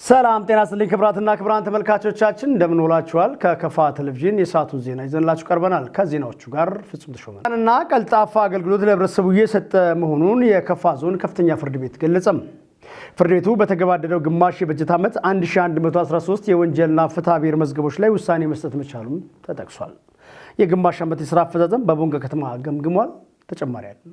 ሰላም ጤና ይስጥልኝ ክብራትና ክብራን ተመልካቾቻችን እንደምን ውላችኋል። ከከፋ ቴሌቪዥን የሰዓቱን ዜና ይዘንላችሁ ቀርበናል። ከዜናዎቹ ጋር ፍጹም ተሾመና ቀልጣፋ አገልግሎት ለህብረተሰቡ እየሰጠ መሆኑን የከፋ ዞን ከፍተኛ ፍርድ ቤት ገለጸም። ፍርድ ቤቱ በተገባደደው ግማሽ የበጀት ዓመት 1113 የወንጀልና ፍትሐ ብሔር መዝገቦች ላይ ውሳኔ መስጠት መቻሉም ተጠቅሷል። የግማሽ ዓመት የሥራ አፈጻጸም በቦንጋ ከተማ ገምግሟል። ተጨማሪ ያለ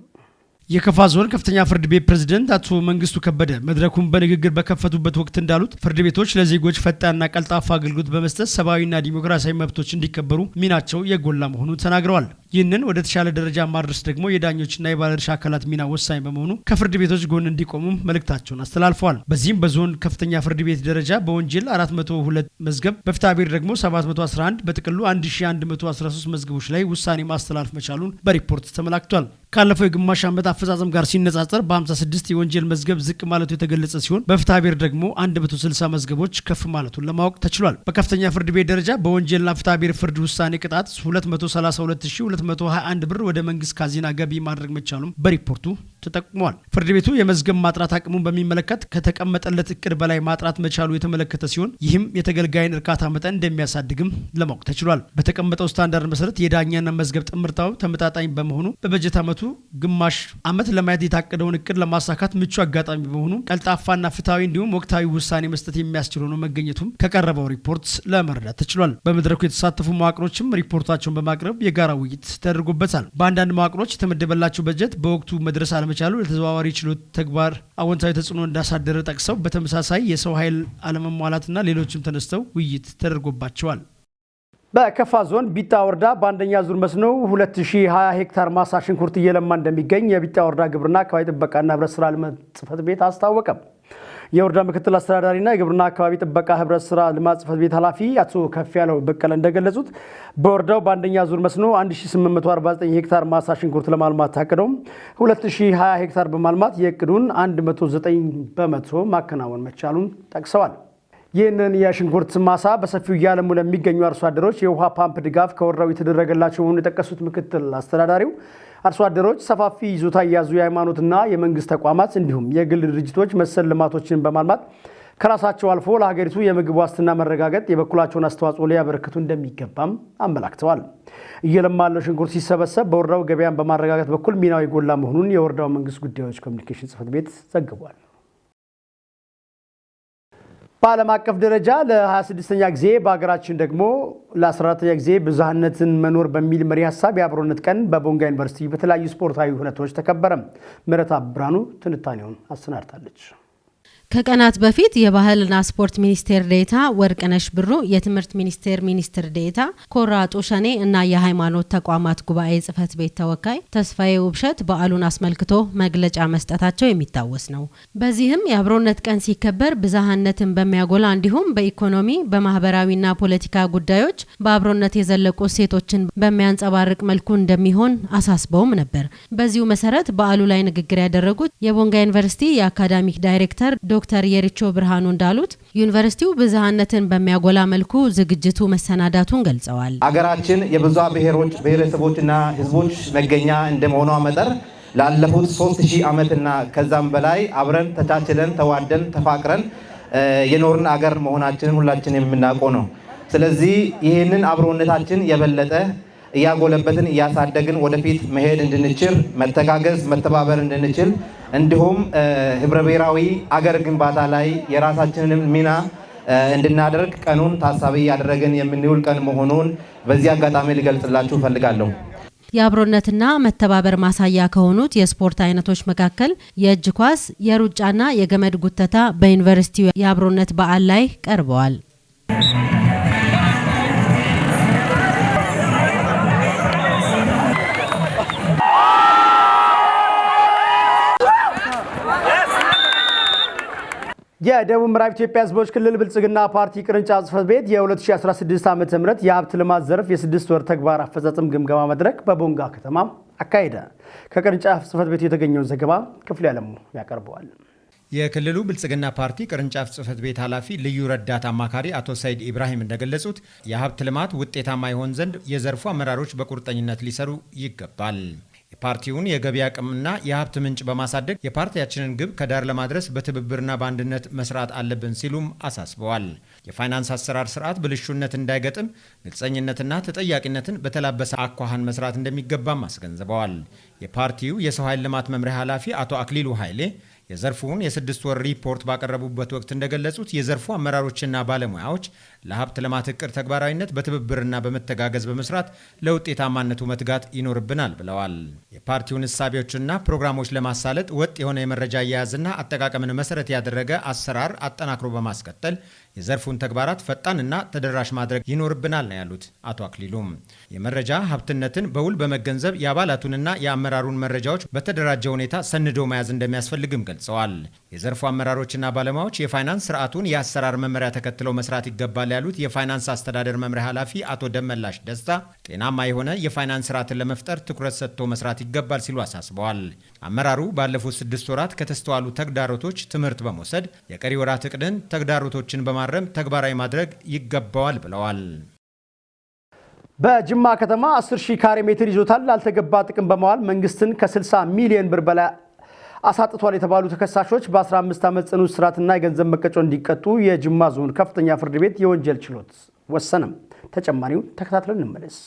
የከፋ ዞን ከፍተኛ ፍርድ ቤት ፕሬዝዳንት አቶ መንግስቱ ከበደ መድረኩን በንግግር በከፈቱበት ወቅት እንዳሉት ፍርድ ቤቶች ለዜጎች ፈጣንና ቀልጣፋ አገልግሎት በመስጠት ሰብአዊና ዲሞክራሲያዊ መብቶች እንዲከበሩ ሚናቸው የጎላ መሆኑን ተናግረዋል። ይህንን ወደ ተሻለ ደረጃ ማድረስ ደግሞ የዳኞችና የባለድርሻ አካላት ሚና ወሳኝ በመሆኑ ከፍርድ ቤቶች ጎን እንዲቆሙም መልእክታቸውን አስተላልፈዋል። በዚህም በዞን ከፍተኛ ፍርድ ቤት ደረጃ በወንጀል 402 መዝገብ፣ በፍትሐ ብሔር ደግሞ 711 በጥቅሉ 1113 መዝገቦች ላይ ውሳኔ ማስተላለፍ መቻሉን በሪፖርት ተመላክቷል። ካለፈው የግማሽ ዓመት አፈጻጸም ጋር ሲነጻጸር በ56 የወንጀል መዝገብ ዝቅ ማለቱ የተገለጸ ሲሆን በፍትሐ ብሔር ደግሞ 160 መዝገቦች ከፍ ማለቱን ለማወቅ ተችሏል። በከፍተኛ ፍርድ ቤት ደረጃ በወንጀልና ፍትሐ ብሔር ፍርድ ውሳኔ ቅጣት 232221 ብር ወደ መንግስት ካዚና ገቢ ማድረግ መቻሉም በሪፖርቱ ተጠቅሟል። ፍርድ ቤቱ የመዝገብ ማጥራት አቅሙን በሚመለከት ከተቀመጠለት እቅድ በላይ ማጥራት መቻሉ የተመለከተ ሲሆን ይህም የተገልጋይን እርካታ መጠን እንደሚያሳድግም ለማወቅ ተችሏል። በተቀመጠው ስታንዳርድ መሰረት የዳኛና መዝገብ ጥምርታው ተመጣጣኝ በመሆኑ በበጀት ዓመቱ ግማሽ ዓመት ለማየት የታቀደውን እቅድ ለማሳካት ምቹ አጋጣሚ በመሆኑ ቀልጣፋና ፍትሐዊ እንዲሁም ወቅታዊ ውሳኔ መስጠት የሚያስችል ሆኖ መገኘቱም ከቀረበው ሪፖርት ለመረዳት ተችሏል። በመድረኩ የተሳተፉ መዋቅሮችም ሪፖርታቸውን በማቅረብ የጋራ ውይይት ተደርጎበታል። በአንዳንድ መዋቅሮች የተመደበላቸው በጀት በወቅቱ መድረስ አለመቻሉ ለተዘዋዋሪ ችሎት ተግባር አዎንታዊ ተጽዕኖ እንዳሳደረ ጠቅሰው በተመሳሳይ የሰው ኃይል አለመሟላትና ሌሎችም ተነስተው ውይይት ተደርጎባቸዋል። በከፋ ዞን ቢጣ ወረዳ በአንደኛ ዙር መስኖ 2020 ሄክታር ማሳ ሽንኩርት እየለማ እንደሚገኝ የቢጣ ወረዳ ግብርና አካባቢ ጥበቃና ህብረት ስራ ልማት ጽሕፈት ቤት አስታወቀ። የወረዳ ምክትል አስተዳዳሪና የግብርና አካባቢ ጥበቃ ህብረት ስራ ልማት ጽሕፈት ቤት ኃላፊ አቶ ከፍያለው በቀለ እንደገለጹት በወረዳው በአንደኛ ዙር መስኖ 1849 ሄክታር ማሳ ሽንኩርት ለማልማት ታቅደው 2020 ሄክታር በማልማት የእቅዱን 109 በመቶ ማከናወን መቻሉን ጠቅሰዋል። ይህንን የሽንኩርት ማሳ በሰፊው እያለሙ ለሚገኙ አርሶ አደሮች የውሃ ፓምፕ ድጋፍ ከወረዳው የተደረገላቸው መሆኑን የጠቀሱት ምክትል አስተዳዳሪው አርሶ አደሮች ሰፋፊ ይዞታ የያዙ የሃይማኖትና የመንግስት ተቋማት እንዲሁም የግል ድርጅቶች መሰል ልማቶችን በማልማት ከራሳቸው አልፎ ለሀገሪቱ የምግብ ዋስትና መረጋገጥ የበኩላቸውን አስተዋጽኦ ሊያበረክቱ እንደሚገባም አመላክተዋል። እየለማ ያለው ሽንኩርት ሲሰበሰብ በወረዳው ገበያን በማረጋገጥ በኩል ሚናው የጎላ መሆኑን የወረዳው መንግስት ጉዳዮች ኮሚኒኬሽን ጽሕፈት ቤት ዘግቧል። በዓለም አቀፍ ደረጃ ለ26ኛ ጊዜ በሀገራችን ደግሞ ለ14ኛ ጊዜ ብዝሃነትን መኖር በሚል መሪ ሀሳብ የአብሮነት ቀን በቦንጋ ዩኒቨርሲቲ በተለያዩ ስፖርታዊ ሁነቶች ተከበረ። ምህረት ብርሃኑ ትንታኔውን አሰናድታለች። ከቀናት በፊት የባህልና ስፖርት ሚኒስቴር ዴኤታ ወርቅነሽ ብሩ፣ የትምህርት ሚኒስቴር ሚኒስትር ዴኤታ ኮራ ጦሸኔ እና የሃይማኖት ተቋማት ጉባኤ ጽሕፈት ቤት ተወካይ ተስፋዬ ውብሸት በዓሉን አስመልክቶ መግለጫ መስጠታቸው የሚታወስ ነው። በዚህም የአብሮነት ቀን ሲከበር ብዝሃነትን በሚያጎላ እንዲሁም በኢኮኖሚ በማህበራዊና ፖለቲካ ጉዳዮች በአብሮነት የዘለቁ እሴቶችን በሚያንጸባርቅ መልኩ እንደሚሆን አሳስበውም ነበር። በዚሁ መሰረት በዓሉ ላይ ንግግር ያደረጉት የቦንጋ ዩኒቨርሲቲ የአካዳሚክ ዳይሬክተር ዶክተር የሪቾ ብርሃኑ እንዳሉት ዩኒቨርሲቲው ብዝሃነትን በሚያጎላ መልኩ ዝግጅቱ መሰናዳቱን ገልጸዋል። አገራችን የብዙ ብሔሮች ብሔረሰቦችና ህዝቦች መገኛ እንደመሆኗ መጠን ላለፉት 3000 ዓመትና ከዛም በላይ አብረን ተቻችለን ተዋደን ተፋቅረን የኖርን አገር መሆናችንን ሁላችን የምናውቀው ነው። ስለዚህ ይህንን አብሮነታችን የበለጠ እያጎለበትን እያሳደግን ወደፊት መሄድ እንድንችል መተጋገዝ መተባበር እንድንችል እንዲሁም ህብረ ብሔራዊ አገር ግንባታ ላይ የራሳችንን ሚና እንድናደርግ ቀኑን ታሳቢ ያደረገን የምንውል ቀን መሆኑን በዚህ አጋጣሚ ልገልጽላችሁ ፈልጋለሁ። የአብሮነትና መተባበር ማሳያ ከሆኑት የስፖርት አይነቶች መካከል የእጅ ኳስ፣ የሩጫና የገመድ ጉተታ በዩኒቨርሲቲው የአብሮነት በዓል ላይ ቀርበዋል። የደቡብ ምዕራብ ኢትዮጵያ ህዝቦች ክልል ብልጽግና ፓርቲ ቅርንጫፍ ጽሕፈት ቤት የ2016 ዓ.ም የሀብት ልማት ዘርፍ የ6 ወር ተግባር አፈጻጸም ግምገማ መድረክ በቦንጋ ከተማ አካሄደ። ከቅርንጫፍ ጽሕፈት ቤቱ የተገኘውን ዘገባ ክፍል ያለሙ ያቀርበዋል። የክልሉ ብልጽግና ፓርቲ ቅርንጫፍ ጽሕፈት ቤት ኃላፊ ልዩ ረዳት አማካሪ አቶ ሰይድ ኢብራሂም እንደገለጹት የሀብት ልማት ውጤታማ ይሆን ዘንድ የዘርፉ አመራሮች በቁርጠኝነት ሊሰሩ ይገባል። የፓርቲውን የገቢ አቅምና የሀብት ምንጭ በማሳደግ የፓርቲያችንን ግብ ከዳር ለማድረስ በትብብርና በአንድነት መስራት አለብን ሲሉም አሳስበዋል። የፋይናንስ አሰራር ስርዓት ብልሹነት እንዳይገጥም ግልጸኝነትና ተጠያቂነትን በተላበሰ አኳኋን መስራት እንደሚገባም አስገንዝበዋል። የፓርቲው የሰው ኃይል ልማት መምሪያ ኃላፊ አቶ አክሊሉ ኃይሌ የዘርፉን የ6 ወር ሪፖርት ባቀረቡበት ወቅት እንደገለጹት የዘርፉ አመራሮችና ባለሙያዎች ለሀብት ልማት እቅድ ተግባራዊነት በትብብርና በመተጋገዝ በመስራት ለውጤታማነቱ መትጋት ይኖርብናል ብለዋል። የፓርቲውን እሳቤዎችና ፕሮግራሞች ለማሳለጥ ወጥ የሆነ የመረጃ አያያዝና አጠቃቀምን መሰረት ያደረገ አሰራር አጠናክሮ በማስቀጠል የዘርፉን ተግባራት ፈጣንና ተደራሽ ማድረግ ይኖርብናል ነው ያሉት አቶ አክሊሉም። የመረጃ ሀብትነትን በውል በመገንዘብ የአባላቱንና የአመራሩን መረጃዎች በተደራጀ ሁኔታ ሰንዶ መያዝ እንደሚያስፈልግም ገልጸዋል። የዘርፉ አመራሮችና ባለሙያዎች የፋይናንስ ስርዓቱን የአሰራር መመሪያ ተከትለው መስራት ይገባል ያሉት የፋይናንስ አስተዳደር መምሪያ ኃላፊ አቶ ደመላሽ ደስታ ጤናማ የሆነ የፋይናንስ ስርዓትን ለመፍጠር ትኩረት ሰጥቶ መስራት ይገባል ሲሉ አሳስበዋል። አመራሩ ባለፉት 6 ወራት ከተስተዋሉ ተግዳሮቶች ትምህርት በመውሰድ የቀሪ ወራት እቅድን ተግዳሮቶችን በማረም ተግባራዊ ማድረግ ይገባዋል ብለዋል። በጅማ ከተማ 10,000 ካሬ ሜትር ይዞታል ላልተገባ ጥቅም በመዋል መንግስትን ከ60 ሚሊዮን ብር በላይ አሳጥቷል የተባሉ ተከሳሾች በ15 ዓመት ጽኑ እስራትና የገንዘብ መቀጮ እንዲቀጡ የጅማ ዞን ከፍተኛ ፍርድ ቤት የወንጀል ችሎት ወሰነም። ተጨማሪውን ተከታትለን እንመለስ።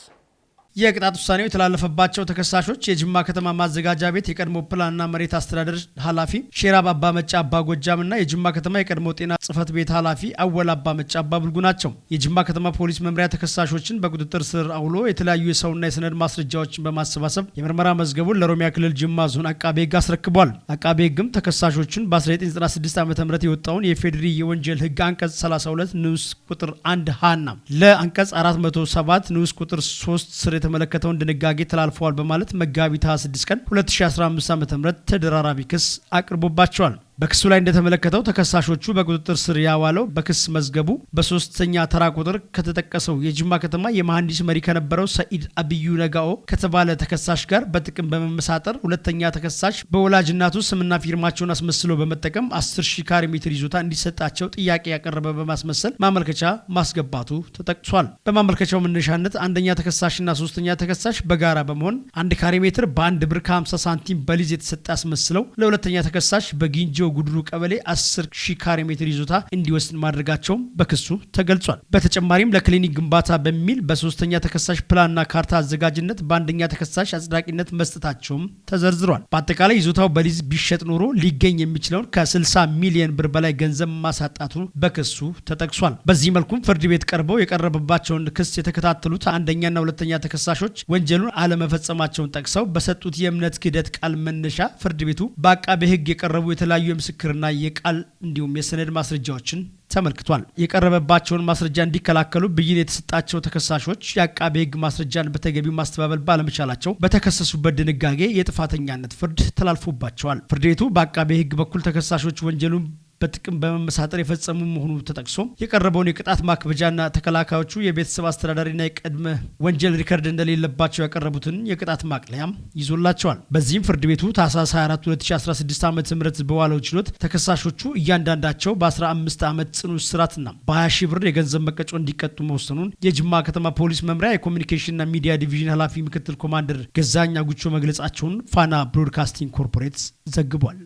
የቅጣት ውሳኔው የተላለፈባቸው ተከሳሾች የጅማ ከተማ ማዘጋጃ ቤት የቀድሞ ፕላንና መሬት አስተዳደር ኃላፊ ሼራብ አባ መጫ አባ ጎጃምና የጅማ ከተማ የቀድሞ ጤና ጽህፈት ቤት ኃላፊ አወል አባ መጫ አባ ብልጉ ናቸው። የጅማ ከተማ ፖሊስ መምሪያ ተከሳሾችን በቁጥጥር ስር አውሎ የተለያዩ የሰውና የሰነድ ማስረጃዎችን በማሰባሰብ የምርመራ መዝገቡን ለኦሮሚያ ክልል ጅማ ዞን አቃቤ ሕግ አስረክቧል። አቃቤ ሕግም ተከሳሾችን በ1996 ዓ.ም የወጣውን የፌዴሪ የወንጀል ሕግ አንቀጽ 32 ንዑስ ቁጥር 1 ሀና ለአንቀጽ 407 ንዑስ ቁጥር 3 ስር የተመለከተውን ድንጋጌ ተላልፈዋል በማለት መጋቢት 26 ቀን 2015 ዓ.ም ተደራራቢ ክስ አቅርቦባቸዋል። በክሱ ላይ እንደተመለከተው ተከሳሾቹ በቁጥጥር ስር ያዋለው በክስ መዝገቡ በሶስተኛ ተራ ቁጥር ከተጠቀሰው የጅማ ከተማ የመሐንዲስ መሪ ከነበረው ሰኢድ አብዩ ነጋኦ ከተባለ ተከሳሽ ጋር በጥቅም በመመሳጠር ሁለተኛ ተከሳሽ በወላጅ እናቱ ስምና ፊርማቸውን አስመስሎ በመጠቀም 10,000 ካሬ ሜትር ይዞታ እንዲሰጣቸው ጥያቄ ያቀረበ በማስመሰል ማመልከቻ ማስገባቱ ተጠቅሷል። በማመልከቻው መነሻነት አንደኛ ተከሳሽና ሶስተኛ ተከሳሽ በጋራ በመሆን 1 ካሬ ሜትር በ1 ብር ከ50 ሳንቲም በሊዝ የተሰጠ አስመስለው ለሁለተኛ ተከሳሽ በጊንጆ ጉድሩ ቀበሌ 10,000 ካሬ ሜትር ይዞታ እንዲወስድ ማድረጋቸው በክሱ ተገልጿል። በተጨማሪም ለክሊኒክ ግንባታ በሚል በሶስተኛ ተከሳሽ ፕላንና ካርታ አዘጋጅነት በአንደኛ ተከሳሽ አጽዳቂነት መስጠታቸውም ተዘርዝሯል። በአጠቃላይ ይዞታው በሊዝ ቢሸጥ ኖሮ ሊገኝ የሚችለውን ከ60 ሚሊዮን ብር በላይ ገንዘብ ማሳጣቱ በክሱ ተጠቅሷል። በዚህ መልኩም ፍርድ ቤት ቀርበው የቀረበባቸውን ክስ የተከታተሉት አንደኛና ሁለተኛ ተከሳሾች ወንጀሉን አለመፈጸማቸውን ጠቅሰው በሰጡት የእምነት ክህደት ቃል መነሻ ፍርድ ቤቱ በአቃቤ ሕግ የቀረቡ የተለያዩ የምስክርና የቃል እንዲሁም የሰነድ ማስረጃዎችን ተመልክቷል። የቀረበባቸውን ማስረጃ እንዲከላከሉ ብይን የተሰጣቸው ተከሳሾች የአቃቤ ሕግ ማስረጃን በተገቢው ማስተባበል ባለመቻላቸው በተከሰሱበት ድንጋጌ የጥፋተኛነት ፍርድ ተላልፎባቸዋል። ፍርድ ቤቱ በአቃቤ ሕግ በኩል ተከሳሾች ወንጀሉን በጥቅም በመመሳጠር የፈጸሙ መሆኑ ተጠቅሶ የቀረበውን የቅጣት ማክበጃና ተከላካዮቹ የቤተሰብ አስተዳዳሪና የቀድመ ወንጀል ሪከርድ እንደሌለባቸው ያቀረቡትን የቅጣት ማቅለያም ይዞላቸዋል። በዚህም ፍርድ ቤቱ ታህሳስ 24 2016 ዓ.ም በዋለው ችሎት ተከሳሾቹ እያንዳንዳቸው በ15 ዓመት ጽኑ እስራትና በ20,000 ብር የገንዘብ መቀጮ እንዲቀጡ መወሰኑን የጅማ ከተማ ፖሊስ መምሪያ የኮሚኒኬሽንና ሚዲያ ዲቪዥን ኃላፊ ምክትል ኮማንደር ገዛኛ ጉቾ መግለጻቸውን ፋና ብሮድካስቲንግ ኮርፖሬት ዘግቧል።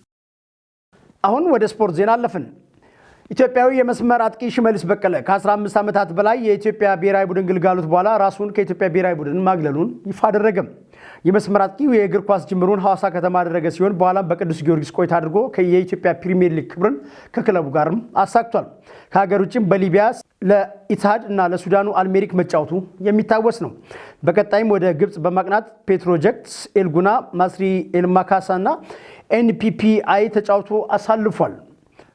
አሁን ወደ ስፖርት ዜና አለፍን። ኢትዮጵያዊ የመስመር አጥቂ ሽመልስ በቀለ ከ15 ዓመታት በላይ የኢትዮጵያ ብሔራዊ ቡድን ግልጋሎት በኋላ ራሱን ከኢትዮጵያ ብሔራዊ ቡድን ማግለሉን ይፋ አደረገ። የመስመር አጥቂው የእግር ኳስ ጅምሩን ሐዋሳ ከተማ አደረገ ሲሆን በኋላም በቅዱስ ጊዮርጊስ ቆይታ አድርጎ የኢትዮጵያ ፕሪሚየር ሊግ ክብርን ከክለቡ ጋርም አሳክቷል። ከሀገር ውጭም በሊቢያ ለኢትሃድ እና ለሱዳኑ አልሜሪክ መጫወቱ የሚታወስ ነው። በቀጣይም ወደ ግብጽ በማቅናት ፔትሮጀክት፣ ኤልጉና፣ ማስሪ ኤልማካሳ እና ኤንፒፒአይ ተጫውቶ አሳልፏል።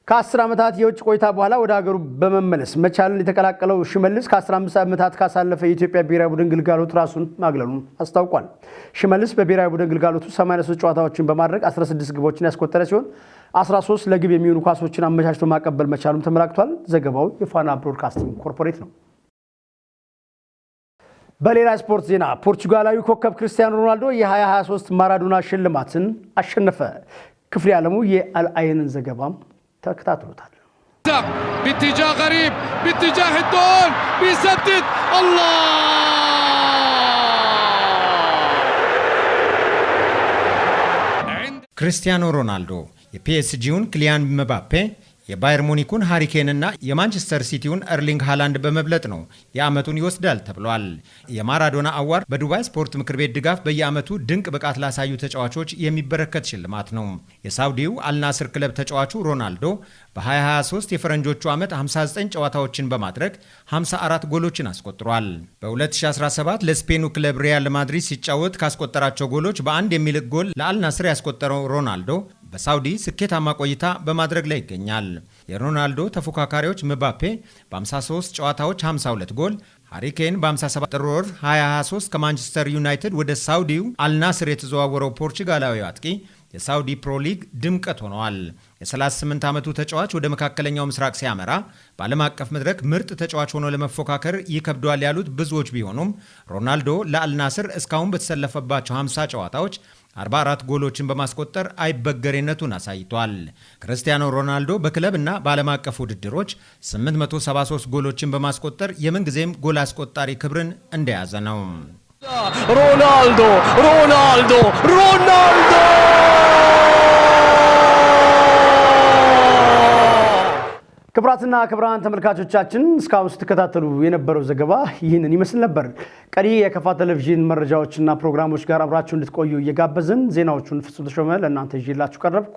ከ10 ዓመታት የውጭ ቆይታ በኋላ ወደ ሀገሩ በመመለስ መቻልን የተቀላቀለው ሽመልስ ከ15 ዓመታት ካሳለፈ የኢትዮጵያ ብሔራዊ ቡድን ግልጋሎት ራሱን ማግለሉን አስታውቋል። ሽመልስ በብሔራዊ ቡድን ግልጋሎቱ 83 ጨዋታዎችን በማድረግ 16 ግቦችን ያስቆጠረ ሲሆን 13 ለግብ የሚሆኑ ኳሶችን አመቻችቶ ማቀበል መቻሉም ተመላክቷል። ዘገባው የፋና ብሮድካስቲንግ ኮርፖሬት ነው። በሌላ ስፖርት ዜና ፖርቹጋላዊ ኮከብ ክርስቲያኖ ሮናልዶ የ2023 ማራዶና ሽልማትን አሸነፈ። ክፍሌ ዓለሙ የአልአይንን ዘገባም ተከታትሎታል። باتجاه غريب باتجاه الجول بيسدد الله ክርስቲያኖ ሮናልዶ የፒኤስጂውን ክሊያን ምባፔ የባየር ሙኒኩን ሃሪኬን እና የማንቸስተር ሲቲውን ኤርሊንግ ሃላንድ በመብለጥ ነው የዓመቱን ይወስዳል ተብሏል። የማራዶና አዋርድ በዱባይ ስፖርት ምክር ቤት ድጋፍ በየዓመቱ ድንቅ ብቃት ላሳዩ ተጫዋቾች የሚበረከት ሽልማት ነው። የሳውዲው አልናስር ክለብ ተጫዋቹ ሮናልዶ በ2023 የፈረንጆቹ ዓመት 59 ጨዋታዎችን በማድረግ 54 ጎሎችን አስቆጥሯል። በ2017 ለስፔኑ ክለብ ሪያል ማድሪድ ሲጫወት ካስቆጠራቸው ጎሎች በአንድ የሚልቅ ጎል ለአልናስር ያስቆጠረው ሮናልዶ በሳውዲ ስኬታማ ቆይታ በማድረግ ላይ ይገኛል። የሮናልዶ ተፎካካሪዎች ምባፔ በ53 ጨዋታዎች 52 ጎል፣ ሃሪኬን በ57 ጥር ወር 2023 ከማንቸስተር ዩናይትድ ወደ ሳውዲው አልናስር የተዘዋወረው ፖርቹጋላዊ አጥቂ የሳውዲ ፕሮ ሊግ ድምቀት ሆነዋል። የ38 ዓመቱ ተጫዋች ወደ መካከለኛው ምስራቅ ሲያመራ በዓለም አቀፍ መድረክ ምርጥ ተጫዋች ሆኖ ለመፎካከር ይከብደዋል ያሉት ብዙዎች ቢሆኑም ሮናልዶ ለአልናስር እስካሁን በተሰለፈባቸው 50 ጨዋታዎች 44 ጎሎችን በማስቆጠር አይበገሬነቱን አሳይቷል። ክርስቲያኖ ሮናልዶ በክለብና በዓለም አቀፍ ውድድሮች 873 ጎሎችን በማስቆጠር የምንጊዜም ጎል አስቆጣሪ ክብርን እንደያዘ ነው። ሮናልዶ ሮናልዶ ሮናልዶ ክብራትና ክብራን ተመልካቾቻችን እስካሁን ስትከታተሉ የነበረው ዘገባ ይህንን ይመስል ነበር። ቀሪ የከፋ ቴሌቪዥን መረጃዎችና ፕሮግራሞች ጋር አብራችሁ እንድትቆዩ እየጋበዝን ዜናዎቹን ፍጹም ተሾመ ለእናንተ ይዤላችሁ ቀረብኩ።